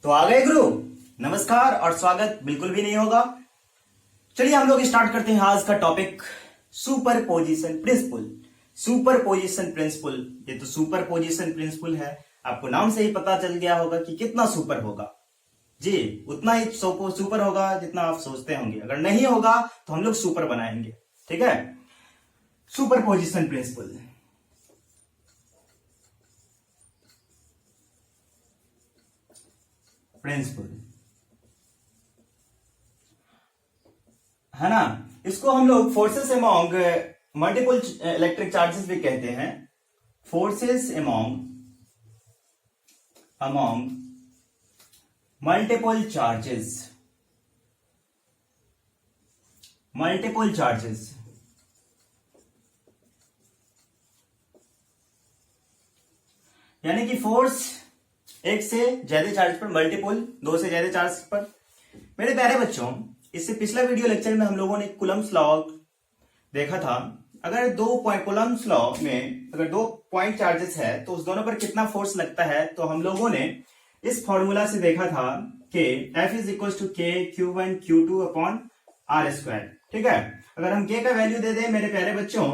तो आ गए गुरु। नमस्कार और स्वागत बिल्कुल भी नहीं होगा। चलिए हम लोग स्टार्ट करते हैं आज का topic, superposition principle. Superposition principle, ये तो सुपर पोजिशन प्रिंसिपल है। आपको नाम से ही पता चल गया होगा कि कितना सुपर होगा जी। उतना ही सुपर होगा जितना आप सोचते होंगे। अगर नहीं होगा तो हम लोग सुपर बनाएंगे, ठीक है। सुपर पोजिशन प्रिंसिपल है ना। इसको हम लोग forces among multiple electric charges भी कहते हैं। फोर्सेस अमॉन्ग मल्टीपल चार्जेस यानी कि फोर्स एक से ज्यादा चार्ज पर, मल्टीपल दो से ज्यादा चार्ज पर। मेरे प्यारे बच्चों, इससे पिछला वीडियो लेक्चर में हम लोगों ने कूलम्ब्स लॉ देखा था। अगर कूलम्ब्स लॉ में अगर दो पॉइंट चार्जेस है तो उस दोनों पर कितना फोर्स लगता है, तो हम लोगों ने इस फॉर्मूला से देखा था कि F इज इक्वल टू के Q1 Q2 upon R square, ठीक है। अगर हम K का वैल्यू दे दें मेरे प्यारे बच्चों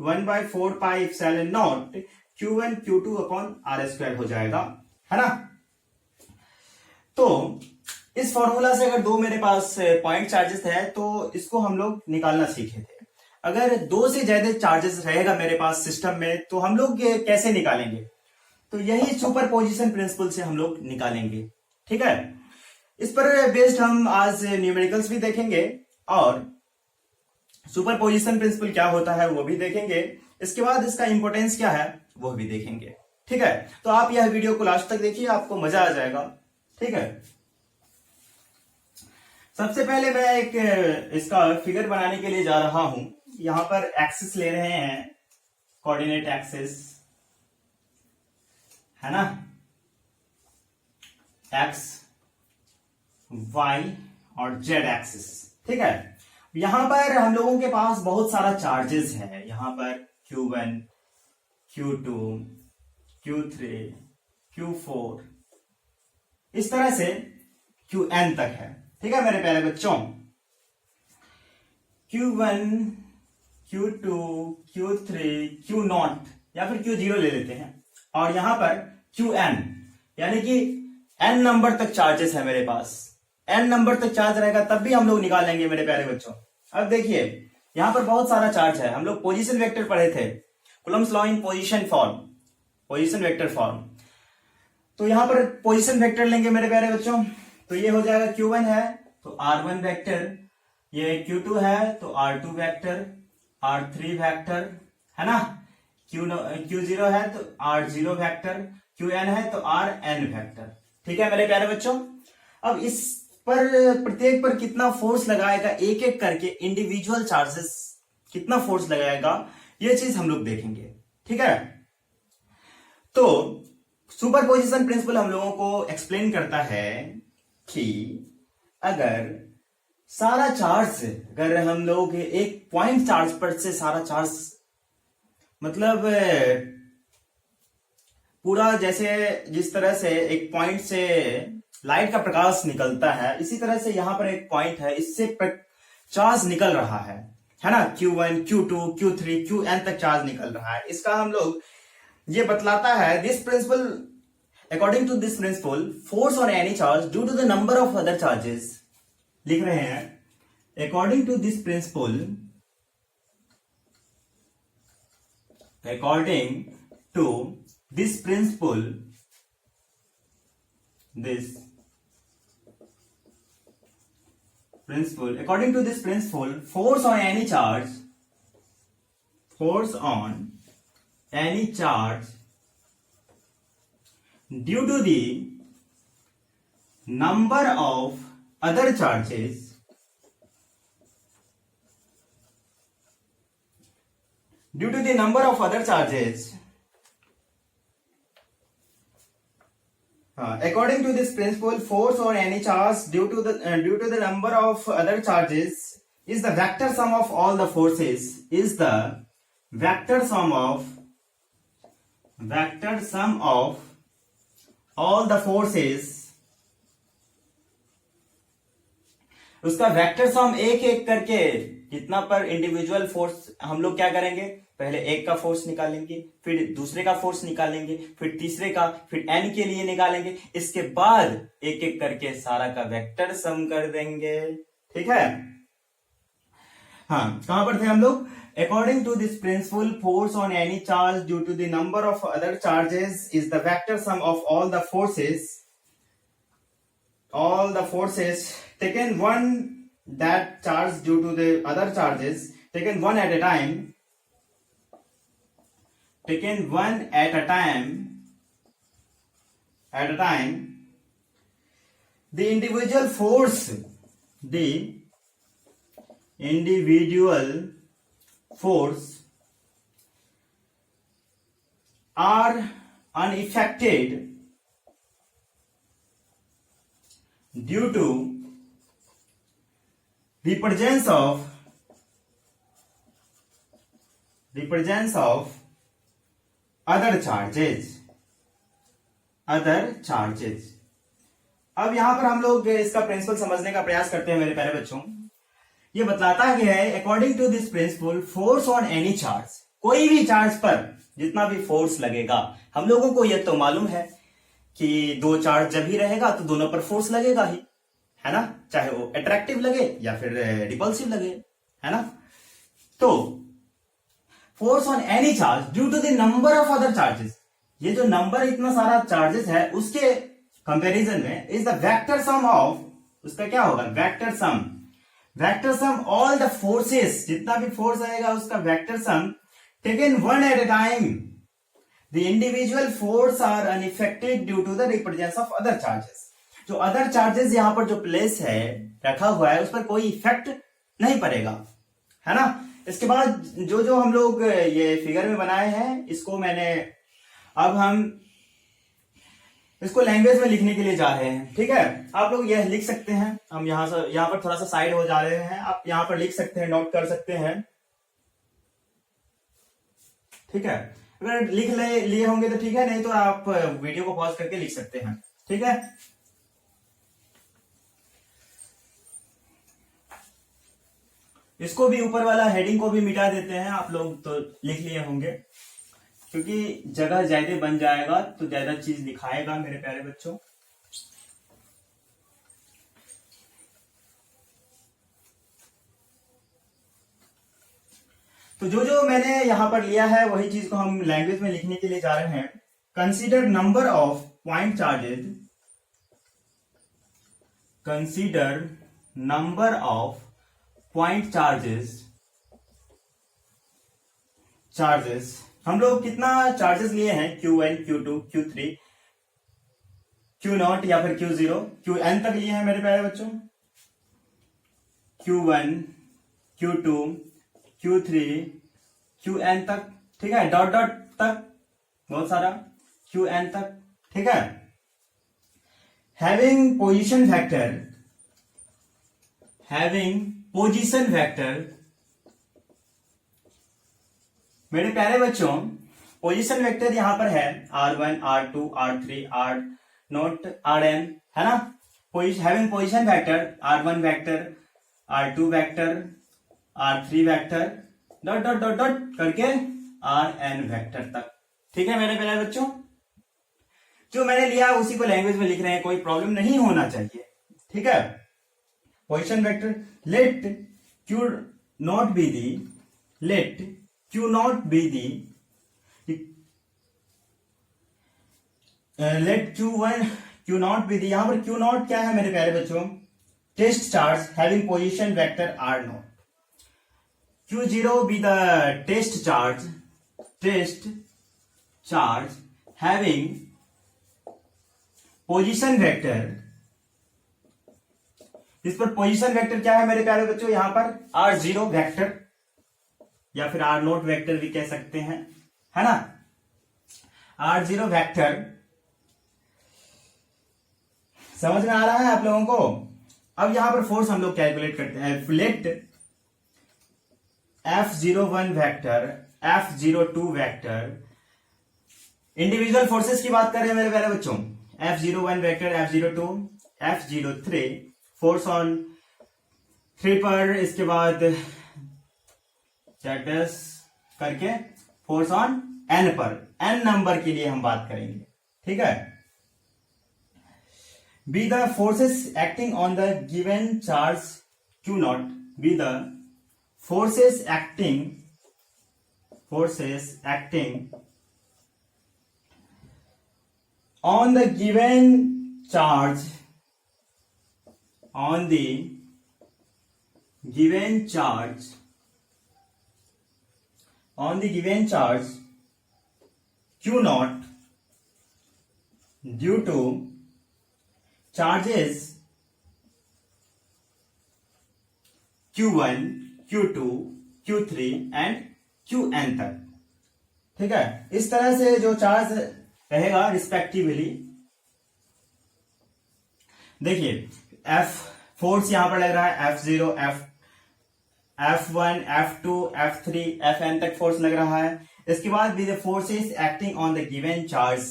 1/4 pi epsilon naught Q1 Q2 upon R square हो जाएगा, है ना। तो इस फॉर्मूला से अगर दो मेरे पास पॉइंट चार्जेस है तो इसको हम लोग निकालना सीखे थे। अगर दो से ज्यादा चार्जेस रहेगा मेरे पास सिस्टम में तो हम लोग कैसे निकालेंगे, तो यही सुपर पोजिशन प्रिंसिपल से हम लोग निकालेंगे, ठीक है। इस पर बेस्ड हम आज न्यूमेरिकल्स भी देखेंगे और सुपर पोजिशन प्रिंसिपल क्या होता है वो भी देखेंगे। इसके बाद इसका इंपॉर्टेंस क्या है वो भी देखेंगे, ठीक है। तो आप यह वीडियो को लास्ट तक देखिए, आपको मजा आ जाएगा, ठीक है। सबसे पहले मैं एक इसका फिगर बनाने के लिए जा रहा हूं। यहां पर एक्सिस ले रहे हैं, कोऑर्डिनेट एक्सिस, है ना, एक्स वाई और जेड एक्सिस, ठीक है। यहां पर हम लोगों के पास बहुत सारा चार्जेस है। यहां पर Q1 Q2 Q3 Q4 इस तरह से Qn तक है, ठीक है मेरे प्यारे बच्चों। Q1 Q2 Q3 Q0 या फिर Q0 ले लेते हैं, और यहां पर Qn यानी कि n नंबर तक चार्जेस है मेरे पास। n नंबर तक चार्ज रहेगा तब भी हम लोग निकाल लेंगे मेरे प्यारे बच्चों। अब देखिए यहां पर बहुत सारा चार्ज है। हम लोग पोजीशन वेक्टर पढ़े थे, Coulomb's law in position form, position vector form. तो यहां पर पोजीशन वेक्टर लेंगे मेरे प्यारे बच्चों, तो ये हो जाएगा Q1 है तो R1 वेक्टर, ये Q2 है तो R2 वेक्टर, R3 वेक्टर, है ना, Q0 है तो R0 वेक्टर, Qn है तो Rn वेक्टर, ठीक है मेरे प्यारे बच्चों। अब इस पर प्रत्येक पर कितना फोर्स लगाएगा, एक एक करके इंडिविजुअल चार्जेस कितना फोर्स लगाएगा, ये चीज हम लोग देखेंगे, ठीक है। तो सुपर पोजिशन प्रिंसिपल हम लोगों को एक्सप्लेन करता है कि अगर सारा चार्ज, अगर हम लोग एक पॉइंट चार्ज पर से सारा चार्ज, मतलब पूरा जैसे जिस तरह से एक पॉइंट से लाइट का प्रकाश निकलता है, इसी तरह से यहां पर एक पॉइंट है, इससे चार्ज निकल रहा है ना। Q1 Q2 Q3 Qn तक चार्ज निकल रहा है। इसका हम लोग ये बतलाता है this principle, according to this principle force on any charge due to the number of other charges, लिख रहे हैं according to this principle, according to this principle, according to this principle, force on any charge due to the number of other charges according to this principle, force on any charge due to the number of other charges is the vector sum of all the forces, is the vector sum of all the forces उसका vector सम एक एक करके जितना पर individual force हम लोग क्या करेंगे, पहले एक का फोर्स निकालेंगे, फिर दूसरे का फोर्स निकालेंगे, फिर तीसरे का, फिर एन के लिए निकालेंगे, इसके बाद एक एक करके सारा का वेक्टर सम कर देंगे। ठीक है। हाँ, कहां पर थे हम लोग? According to this principle, force on any charge due to the number of other charges is the vector sum of all the forces taken one that charge due to the other charges taken one at a time the individual force are unaffected due to the presence of other charges। अब यहां पर हम लोग इसका principal समझने का प्रयास करते हैं मेरे प्यारे बच्चों। ये बतलाता है according to this principle, force on any charge, कोई भी चार्ज पर जितना भी फोर्स लगेगा, हम लोगों को यह तो मालूम है कि दो चार्ज जब ही रहेगा तो दोनों पर फोर्स लगेगा ही, है ना, चाहे वो अट्रैक्टिव लगे या फिर रिपल्सिव लगे, है ना। तो force on any charge due to the number of other charges, ये जो नंबर इतना सारा चार्जेस है उसके कंपैरिजन में is the vector sum of, उसका क्या होगा, vector sum all the forces, जितना भी फोर्स आएगा उसका vector sum taken one at a time. The individual force are unaffected due to the presence of other charges। जो other charges यहां पर जो प्लेस है, रखा हुआ है, उस पर कोई इफेक्ट नहीं पड़ेगा, है ना। इसके बाद जो जो हम लोग ये फिगर में बनाए हैं, इसको अब हम इसको लैंग्वेज में लिखने के लिए जा रहे हैं। ठीक है, आप लोग यह लिख सकते हैं, हम यहां पर थोड़ा सा साइड हो जा रहे हैं, आप यहां पर लिख सकते हैं, नोट कर सकते हैं। ठीक है, अगर लिख लिए होंगे तो ठीक है, नहीं तो आप वीडियो को पॉज करके लिख सकते हैं। ठीक है, इसको भी ऊपर वाला हेडिंग को भी मिटा देते हैं, आप लोग तो लिख लिए होंगे, क्योंकि जगह ज्यादा बन जाएगा तो ज्यादा चीज दिखाएगा मेरे प्यारे बच्चों। तो जो जो मैंने यहां पर लिया है वही चीज को हम लैंग्वेज में लिखने के लिए जा रहे हैं। Consider number of point charges, consider number of point charges हम लोग कितना चार्जेस लिए हैं, Q1, Q2, Q3, Q0 या फिर Q0, Qn तक लिए हैं मेरे प्यारे बच्चों। Q1, Q2, Q3, Qn तक, ठीक है, डॉट डॉट तक, बहुत सारा Qn तक। ठीक है, हैविंग पोजीशन वेक्टर, मेरे प्यारे बच्चों, पोजीशन वेक्टर यहां पर है R1, R2, R3, R0, Rn, है ना। Having position vector R1 vector, R2 vector, R3 vector, dot dot dot dot करके Rn वेक्टर तक। ठीक है मेरे प्यारे बच्चों, जो मैंने लिया उसी को लैंग्वेज में लिख रहे हैं, कोई प्रॉब्लम नहीं होना चाहिए। ठीक है, position vector, let Q naught be the, यहां पर Q नॉट क्या है मेरे प्यारे बच्चों, test charge having position vector R0। Q0 be the test charge having position vector, इस पर पोजीशन वेक्टर क्या है मेरे प्यारे बच्चों, यहां पर R0 वेक्टर या फिर R0 वेक्टर भी कह सकते हैं, है ना। R0 वेक्टर समझ में आ रहा है आप लोगों को। अब यहां पर फोर्स हम लोग कैलकुलेट करते हैं। Let F01 vector, F02 vector, individual forces की बात कर रहे हैं मेरे प्यारे बच्चों। F01 vector, F02, F03 force on 3 पर, इसके बाद Z करके फोर्स ऑन N पर, N नंबर के लिए हम बात करेंगे, ठीक है। Be the forces acting on the given charge Q naught, be the forces acting on the given charge, on the given charge Q naught due to charges Q1, Q2, Q3 and Qn तक, ठीक है। इस तरह से जो charge रहेगा respectively, देखिए F force यहां पर लग रहा है, F0, F1, F2, F3, Fn तक फोर्स लग रहा है। इसके बाद भी the forces acting on the given charge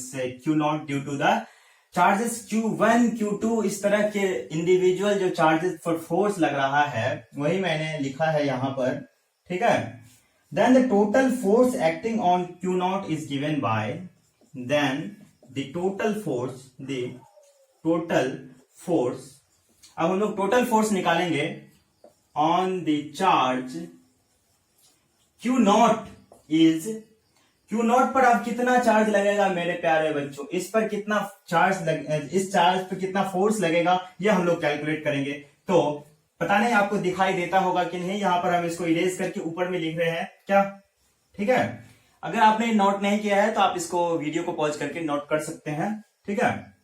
Q naught due to the charges Q1, Q2, इस तरह के इंडिविजुअल जो चार्जेस पर फोर्स लग रहा है वही मैंने लिखा है यहां पर, ठीक है। Then the total force acting on Q naught is given by, then the total force, अब हम लोग टोटल फोर्स निकालेंगे on the charge Q naught is, Q naught पर अब कितना चार्ज लगेगा मेरे प्यारे बच्चों, इस पर कितना चार्ज इस चार्ज पर कितना फोर्स लगेगा ये हम लोग कैलकुलेट करेंगे। तो पता नहीं आपको दिखाई देता होगा कि नहीं, यहां पर हम इसको इरेज करके ऊपर में लिख रहे हैं क्या, ठीक है। अगर आपने नोट नहीं किया है तो आप इसको वीडियो को पॉज करके नोट कर सकते हैं, ठीक है।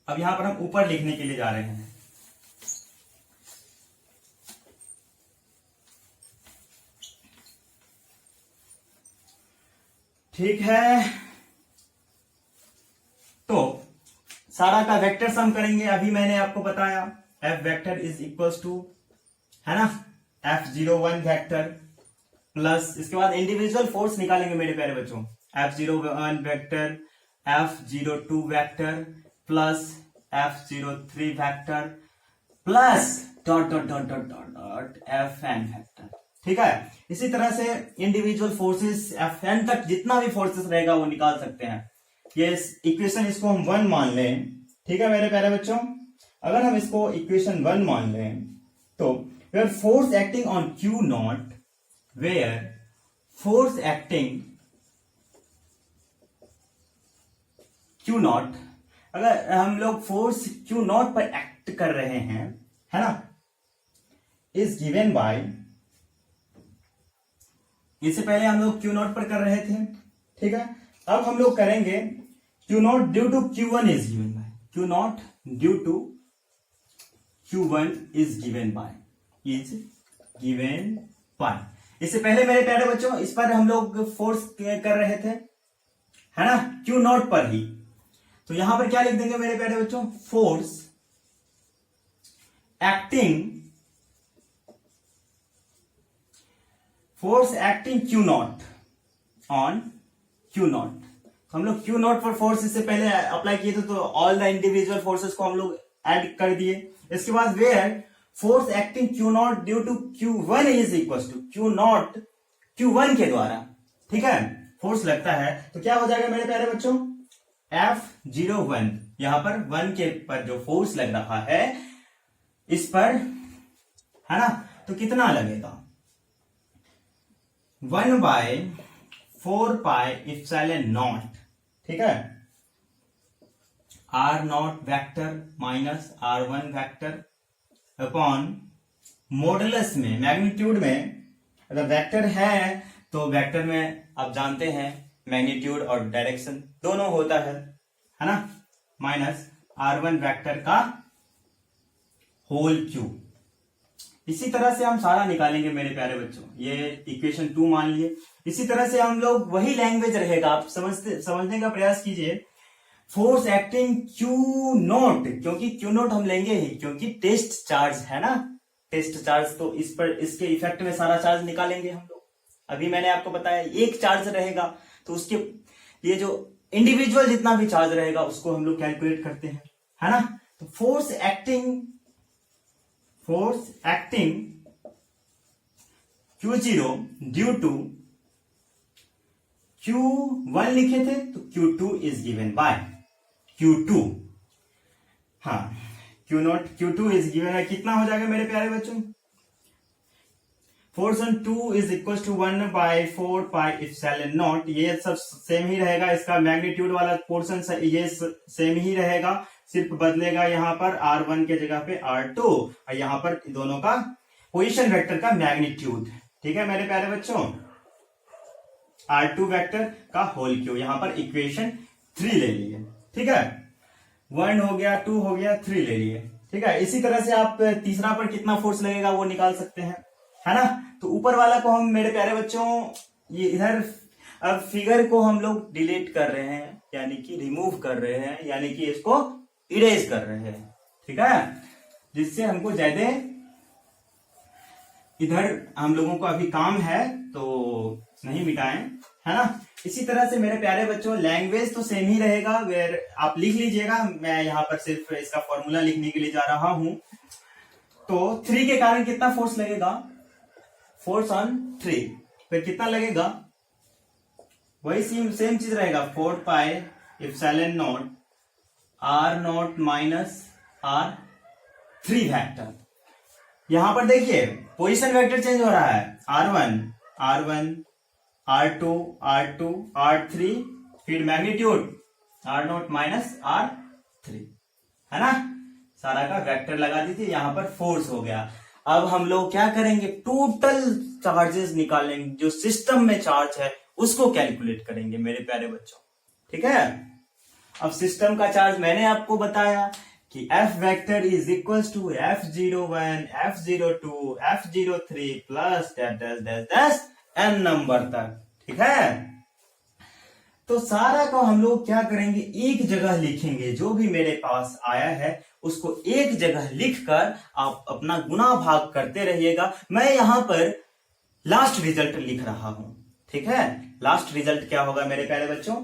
अब यहां पर हम ऊपर लिखने के लिए जा रहे हैं, ठीक है। तो सारा का वेक्टर सम करेंगे। अभी मैंने आपको बताया F vector is equals to, है ना, F01 वेक्टर प्लस, इसके बाद इंडिविजुअल फोर्स निकालेंगे मेरे प्यारे बच्चों, F01 vector, F02 vector plus F03 vector plus dot dot dot dot dot dot Fn vector, ठीक है। इसी तरह से इंडिविजुअल फोर्सेस Fn तक जितना भी फोर्सेस रहेगा वो निकाल सकते हैं। ये इक्वेशन इसको हम 1 मान लें, ठीक है मेरे प्यारे बच्चों। अगर हम इसको इक्वेशन 1 मान लें तो where force acting on Q naught, where force acting Q naught, अगर हम लोग फोर्स Q नॉट पर एक्ट कर रहे हैं, है ना, इज गिवन बाय, इससे पहले हम लोग Q नॉट पर कर रहे थे, ठीक है। अब हम लोग करेंगे Q naught due to Q1 is given by, Q naught due to Q1 is given by. इससे पहले मेरे प्यारे बच्चों इस पर हम लोग फोर्स कर रहे थे, है ना, Q नॉट पर ही। तो यहां पर क्या लिख देंगे मेरे प्यारे बच्चों, force acting Q not on Q not. तो हम लोग Q नॉट पर फोर्स इससे पहले अप्लाई किए थे, तो ऑल द इंडिविजुअल फोर्सेस को हम लोग ऐड कर दिए। इसके बाद where force acting Q naught due to Q1 is equal to Q naught Q1 के द्वारा, ठीक है, फोर्स लगता है। तो क्या हो जाएगा मेरे प्यारे बच्चों, F01, यहां पर 1 के पर जो फोर्स लग रहा है इस पर, है ना, तो कितना लगेगा, 1/4πε0, ठीक है, R0 vector minus R1 vector upon modulus में, मैग्नीट्यूड में, अगर वेक्टर है तो वेक्टर में आप जानते हैं मैग्नीट्यूड और डायरेक्शन दोनों होता है ना, माइनस R1 वेक्टर का होल क्यूब। इसी तरह से हम सारा निकालेंगे मेरे प्यारे बच्चों, ये इक्वेशन 2 मान लिए। इसी तरह से हम लोग वही लैंग्वेज रहेगा, आप समझने का प्रयास कीजिए। फोर्स एक्टिंग Q नोट, क्योंकि Q नोट हम लेंगे ही, क्योंकि टेस्ट चार्ज है ना, टेस्ट चार्ज, तो इस पर इसके इफेक्ट में सारा चार्ज निकालेंगे हम लोग। अभी मैंने आपको बताया एक चार्ज रहेगा तो उसके ये जो इंडिविजुअल जितना भी चार्ज रहेगा उसको हम लोग कैलकुलेट करते हैं, है ना। तो force force acting Q0 due to Q1 लिखे थे तो Q2 is given bye Q2। हाँ, Q2 इज गिवन है, कितना हो जाएगा मेरे प्यारे बच्चों? Force on 2 is equal to 1/4 pi epsilon naught. ये सब सेम ही रहेगा, इसका मैग्नीट्यूड वाला पोर्शन ये सेम ही रहेगा, सिर्फ बदलेगा यहाँ पर R1 के जगह पे R2 और यहाँ पर दोनों का पोजीशन वेक्टर का मैग्नीट्यूड। ठीक है मेरे प्यारे बच्चों, R2 वेक्टर का होल क्यू, यहाँ पर इक्वेशन 3 ले लिए। ठीक है, 1 हो गया, 2 हो गया, 3 ले लिए। ठीक है, इसी तरह से आप तीसरा पर कितना फोर्स लगेगा वो निकाल सकते हैं, है ना। तो ऊपर वाला को हम मेरे प्यारे बच्चों ये इधर अब फिगर को हम लोग डिलीट कर रहे हैं, यानी कि रिमूव कर रहे हैं, यानी कि इसको इरेज कर रहे हैं। ठीक है, जिससे हमको ज्यादा इधर हम लोगों को अभी काम है तो नहीं मिटाएं, है ना। इसी तरह से मेरे प्यारे बच्चों लैंग्वेज तो सेम ही रहेगा, वेर आप लिख लीजिएगा, मैं यहाँ पर सिर्फ इसका फॉर्मूला लिखने के लिए जा रहा हूं। तो 3 के कारण कितना फोर्स लगेगा? फोर्स ऑन 3, फिर कितना लगेगा? वही सेम चीज रहेगा, 4 pi epsilon not R0 minus R3 vector. यहां पर देखिए पोजीशन वेक्टर चेंज हो रहा है, R1 R2 R3, फिर मैग्नीट्यूड R0 माइनस R3, है ना। सारा का वेक्टर लगा दीजिए, यहां पर फोर्स हो गया। अब हम लोग क्या करेंगे? टोटल चार्जेस निकालेंगे, जो सिस्टम में चार्ज है उसको कैलकुलेट करेंगे मेरे प्यारे बच्चों। ठीक है, अब सिस्टम का चार्ज मैंने आपको बताया कि F vector is equal to F01 F02 F03 plus dash n number तक। ठीक है, तो सारा का हम लोग क्या करेंगे? एक जगह लिखेंगे, जो भी मेरे पास आया है उसको एक जगह लिखकर आप अपना गुना भाग करते रहिएगा। मैं यहां पर लास्ट रिजल्ट लिख रहा हूं। ठीक है, लास्ट रिजल्ट क्या होगा मेरे प्यारे बच्चों?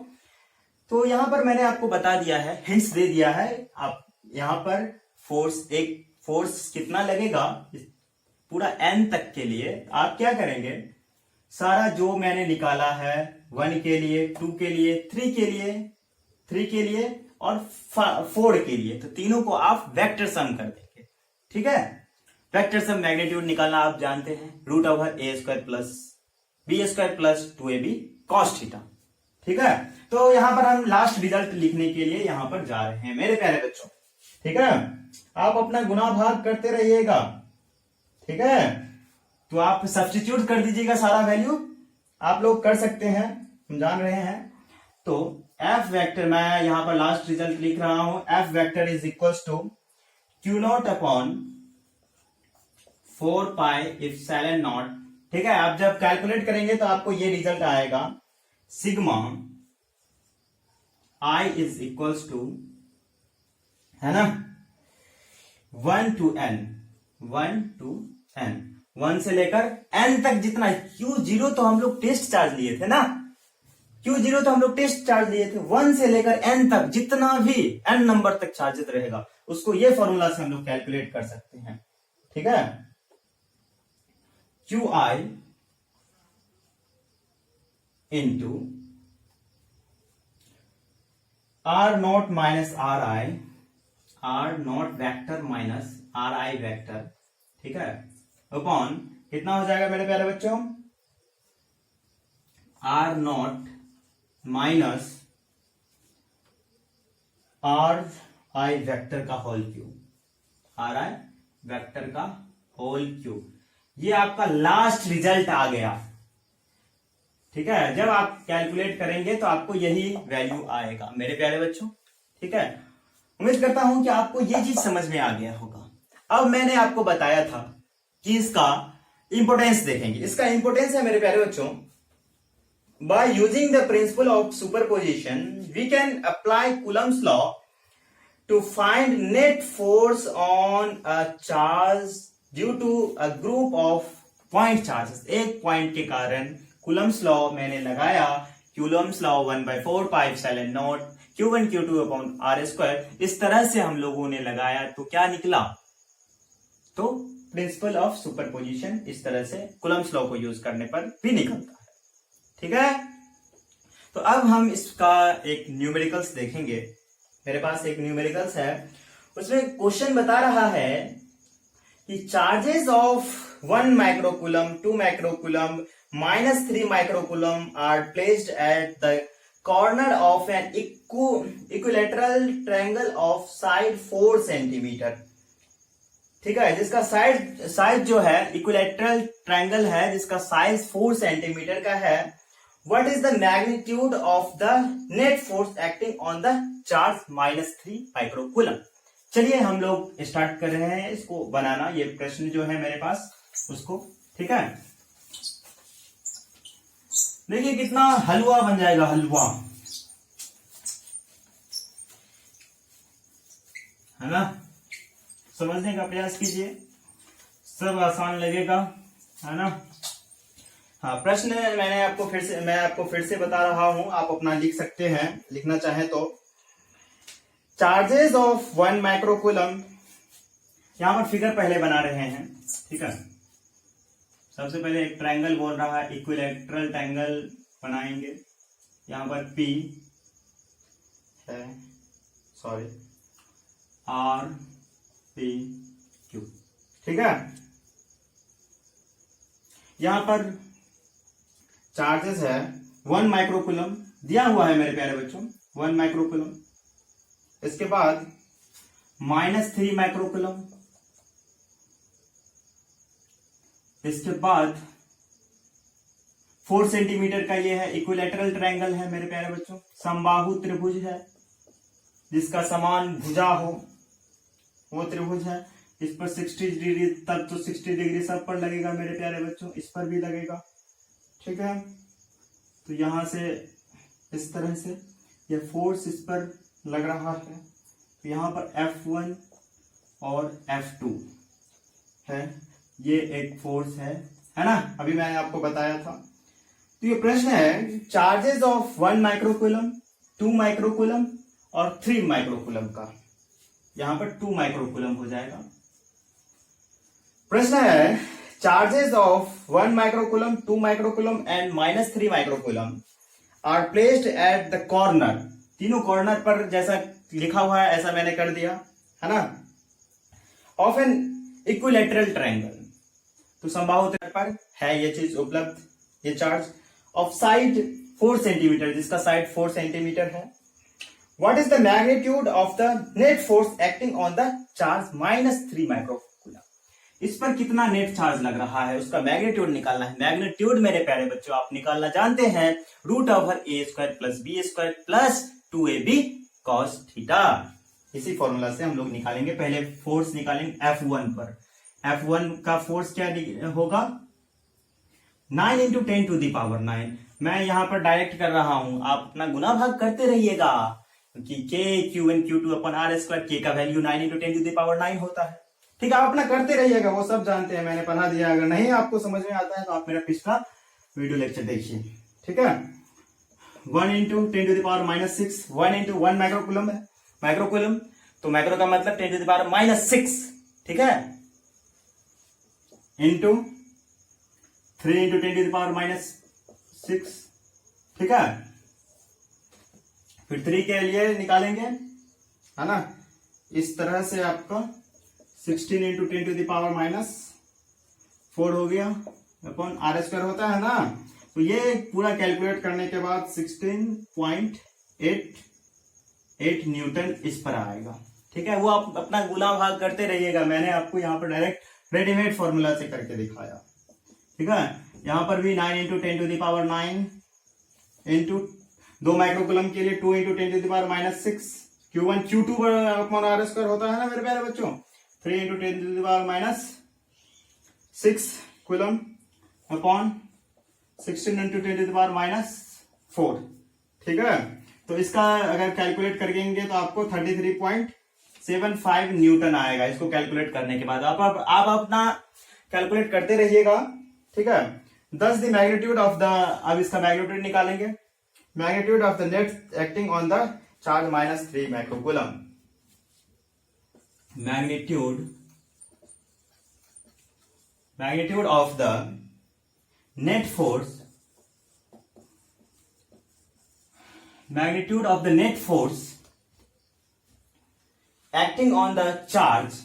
तो यहां पर मैंने आपको बता दिया है, हिंट्स दे दिया है। आप यहां पर फोर्स कितना लगेगा पूरा n तक के लिए, आप क्या करेंगे? सारा जो मैंने निकाला है 1 के लिए, 2 के लिए, 3 के लिए और 4 के लिए, तो तीनों को आप वेक्टर सम कर देंगे। ठीक है, वेक्टर सम मैग्नीट्यूड निकालना आप जानते हैं, √a² plus b² plus 2ab cos theta. ठीक है, तो यहां पर हम लास्ट रिजल्ट लिखने के लिए यहां पर जा रहे हैं मेरे प्यारे बच्चों। ठीक है, आप अपना गुना भाग करते रहिएगा। ठीक है, तो आप सब्स्टिट्यूट कर दीजिएगा, सारा वैल्यू आप लोग कर सकते हैं, हम जान रहे हैं। तो F वेक्टर, मैं यहां पर लास्ट रिजल्ट लिख रहा हूं, F vector is equal to Q0 upon 4 pi epsilon naught. ठीक है, आप जब कैलकुलेट करेंगे तो आपको ये रिजल्ट आएगा, sigma I is equal to, है ना, 1 to n, 1 से लेकर n तक जितना। Q0 तो हम लोग टेस्ट चार्ज लिए थे ना, Q0 तो हम लोग टेस्ट चार्ज लिए थे। 1 से लेकर n तक जितना भी n नंबर तक चार्जेस रहेगा उसको ये फॉर्मूला से हम लोग कैलकुलेट कर सकते हैं। ठीक है, QI into R0 minus R0 vector minus RI vector. ठीक है, अपॉन कितना हो जाएगा मेरे प्यारे बच्चों? R0 माइनस RI वेक्टर का होल क्यूब, RI वेक्टर का होल क्यूब। ये आपका लास्ट रिजल्ट आ गया। ठीक है, जब आप कैलकुलेट करेंगे तो आपको यही वैल्यू आएगा मेरे प्यारे बच्चों। ठीक है, उम्मीद करता हूं कि आपको ये चीज समझ में आ गया होगा। अब मैंने आपको बताया था कि इसका इंपोर्टेंस देखेंगे। इसका इंपोर्टेंस है मेरे प्यारे बच्चों, by using the principle of superposition we can apply Coulomb's law to find net force on a charge due to a group of point charges. एक पॉइंट के कारण कूलम्स लॉ मैंने लगाया, Coulomb's law 1/4 pi epsilon naught Q1 Q2 upon R²। इस तरह से हम लोगों ने लगाया तो क्या निकला? तो प्रिंसिपल ऑफ सुपरपोजिशन इस तरह से कूलम्स लॉ को यूज करने पर भी निकलता है। ठीक है, तो अब हम इसका एक न्यूमेरिकल्स देखेंगे। मेरे पास एक न्यूमेरिकल्स है, उसमें क्वेश्चन बता रहा है कि charges of 1 microcoulomb, 2 microcoulomb, -3 microcoulomb are placed at the corner of an equilateral triangle of side 4 centimetre. ठीक है, जिसका साइड जो है इक्विलैटरल ट्रायंगल है, जिसका साइज 4 सेंटीमीटर का है। What is the magnitude of the net force acting on the charge -3 microcoulomb. चलिए हम लोग स्टार्ट कर रहे हैं इसको बनाना, ये प्रश्न जो है मेरे पास उसको। ठीक है, देखिए कितना हलवा बन जाएगा, हलवा, है ना। समझने का प्रयास कीजिए, सब आसान लगेगा, है ना। हाँ, प्रश्न मैं आपको फिर से बता रहा हूं, आप अपना लिख सकते हैं, लिखना चाहें तो। चार्जेस ऑफ 1 माइक्रोकूलम, यहां पर फिगर पहले बना रहे हैं। ठीक है, सबसे पहले एक ट्रायंगल बोल रहा है, इक्विलैटरल ट्रायंगल बनाएंगे। यहां पर P है, सॉरी, R P Q। ठीक है, यहां पर चार्जेस है 1 माइक्रोकूलम दिया हुआ है मेरे प्यारे बच्चों, 1 माइक्रोकूलम। इसके बाद -3 माइक्रोकूलम, इसके बाद 4 सेंटीमीटर का ये है, इक्विलैटरल ट्रायंगल है मेरे प्यारे बच्चों, समबाहु त्रिभुज है, जिसका समान भुजा हो वो त्रिभुज है। इस पर 60 डिग्री, तब तो 60 डिग्री सब पर लगेगा मेरे प्यारे बच्चों, इस पर भी लगेगा। ठीक है, तो यहां से इस तरह से ये फोर्स इस पर लग रहा है, तो यहां पर F1 और F2 है, ये एक फोर्स है ना, अभी मैंने आपको बताया था। तो ये प्रश्न है चार्जेस ऑफ 1 माइक्रोकूलम, 2 माइक्रोकूलम और 3 माइक्रोकूलम का, यहां पर 2 माइक्रोकूलम हो जाएगा। प्रश्न है charges of 1 microcoulomb, 2 microcoulomb and -3 microcoulomb are placed at the corner, तीनों कॉर्नर पर जैसा लिखा हुआ है ऐसा मैंने कर दिया, है ना, ऑफ एन इक्विलैटरल ट्रायंगल। तो समबाहु त्रिभुज पर है ये चीज उपलब्ध, ये चार्ज ऑफ साइड 4 सेंटीमीटर, जिसका साइड 4 सेंटीमीटर है। What is the magnitude of the net force acting on the charge -3 microcoulomb. इस पर कितना नेट चार्ज लग रहा है उसका मैग्नीट्यूड निकालना है। मैग्नीट्यूड मेरे प्यारे बच्चों आप निकालना जानते हैं, √a² + b² + 2ab cos θ। इसी फॉर्मूला से हम लोग निकालेंगे। पहले फोर्स निकालेंगे F1 पर। F1 का फोर्स क्या होगा, 9 × 10⁹। मैं यहां पर डायरेक्ट कर रहा हूं, आप अपना गुना भाग करते रहिएगा कि K Q1 Q2/r², K का वैल्यू 9 × 10⁹ होता है। ठीक है, आप अपना करते रहिएगा, वो सब जानते हैं, मैंने पढ़ा दिया। अगर नहीं आपको समझ में आता है तो आप मेरा पिछला वीडियो लेक्चर देखिए। ठीक है, 1 × 10⁻⁻6, 1 × 1 माइक्रोकूलम है, माइक्रोकूलम, तो माइक्रो का मतलब 10⁻⁻6। ठीक है, इंटू 3 × 10⁻⁻6। ठीक है, फिर 3 के लिए निकालेंगे, है ना, इस तरह से आपका 16 × 10⁻⁻4 हो गया, अपॉन r² होता है ना। तो ये पूरा कैलकुलेट करने के बाद 16.88 न्यूटन इस पर आएगा। ठीक है, वो आप अपना गुना भाग करते रहिएगा, मैंने आपको यहाँ पर डायरेक्ट रेडीमेड फॉर्मूला से करके दिखाया। ठीक है, यहाँ पर भी 9 × 10⁹ इंटू 2 माइक्रोकूलम के लिए 2 × 10⁻⁻6, Q1 Q2/r² होता है ना मेरे प्यारे बच्चों, 3 × 10⁻⁻6 कूलम अपॉन 16 × 10⁻⁻4। ठीक है, तो इसका अगर कैलकुलेट करेंगे तो आपको 33.75 न्यूटन आएगा, इसको कैलकुलेट करने के बाद। आप अपना कैलकुलेट करते रहिएगा। ठीक है, 10 द मैग्नीट्यूड ऑफ द, अब इसका मैग्नीट्यूड निकालेंगे, magnitude of the net acting on the charge -3 microcoulomb. Magnitude magnitude of the net force, magnitude of the net force acting on the charge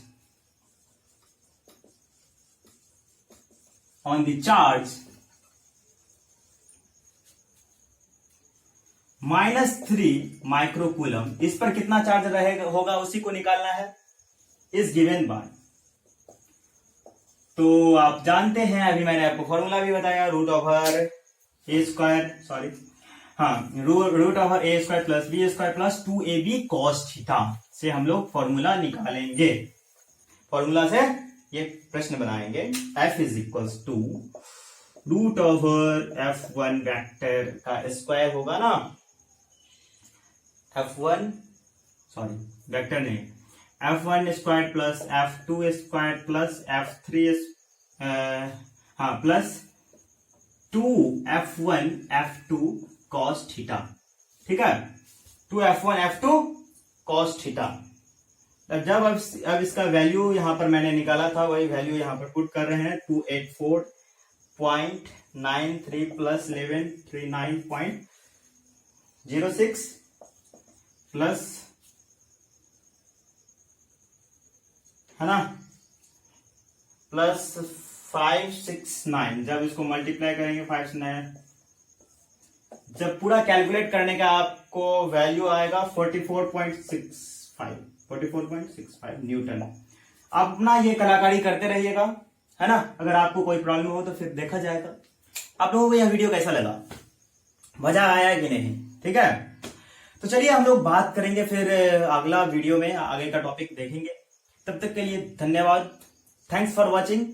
-3 microcoulomb. इस पर कितना चार्ज रहेगा होगा उसी को निकालना है इस गिवन बाय। तो आप जानते हैं, अभी मैंने आपको फॉर्मूला भी बताया, root over a square plus b square plus 2ab cos theta से हम लोग फॉर्मूला निकालेंगे। फॉर्मूला से ये प्रश्न बनाएंगे। F is equal to root over F1 vector का स्क्वायर होगा ना, वेक्टर नहीं, F1 square plus F2 square plus F3 plus 2F1 F2 cos theta. ठीक है, 2F1 F2 cos थीटा। जब अब इसका वैल्यू यहां पर मैंने निकाला था, वही वैल्यू यहां पर पुट कर रहे हैं। 284.93 प्लस 11 39.06 प्लस, है ना, प्लस 569। जब इसको मल्टीप्लाई करेंगे 569, जब पूरा कैलकुलेट करने का आपको वैल्यू आएगा 44.65 न्यूटन। अपना ये कलाकारी करते रहिएगा, है ना। अगर आपको कोई प्रॉब्लम हो तो फिर देखा जाएगा। आप लोगों को यह वीडियो कैसा लगा, मजा आया कि नहीं? ठीक है, तो चलिए हम लोग बात करेंगे फिर अगला वीडियो में, आगे का टॉपिक देखेंगे। तब तक के लिए धन्यवाद। Thanks for watching.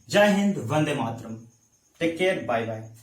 जय हिंद, वंदे मातरम। Take care, bye bye.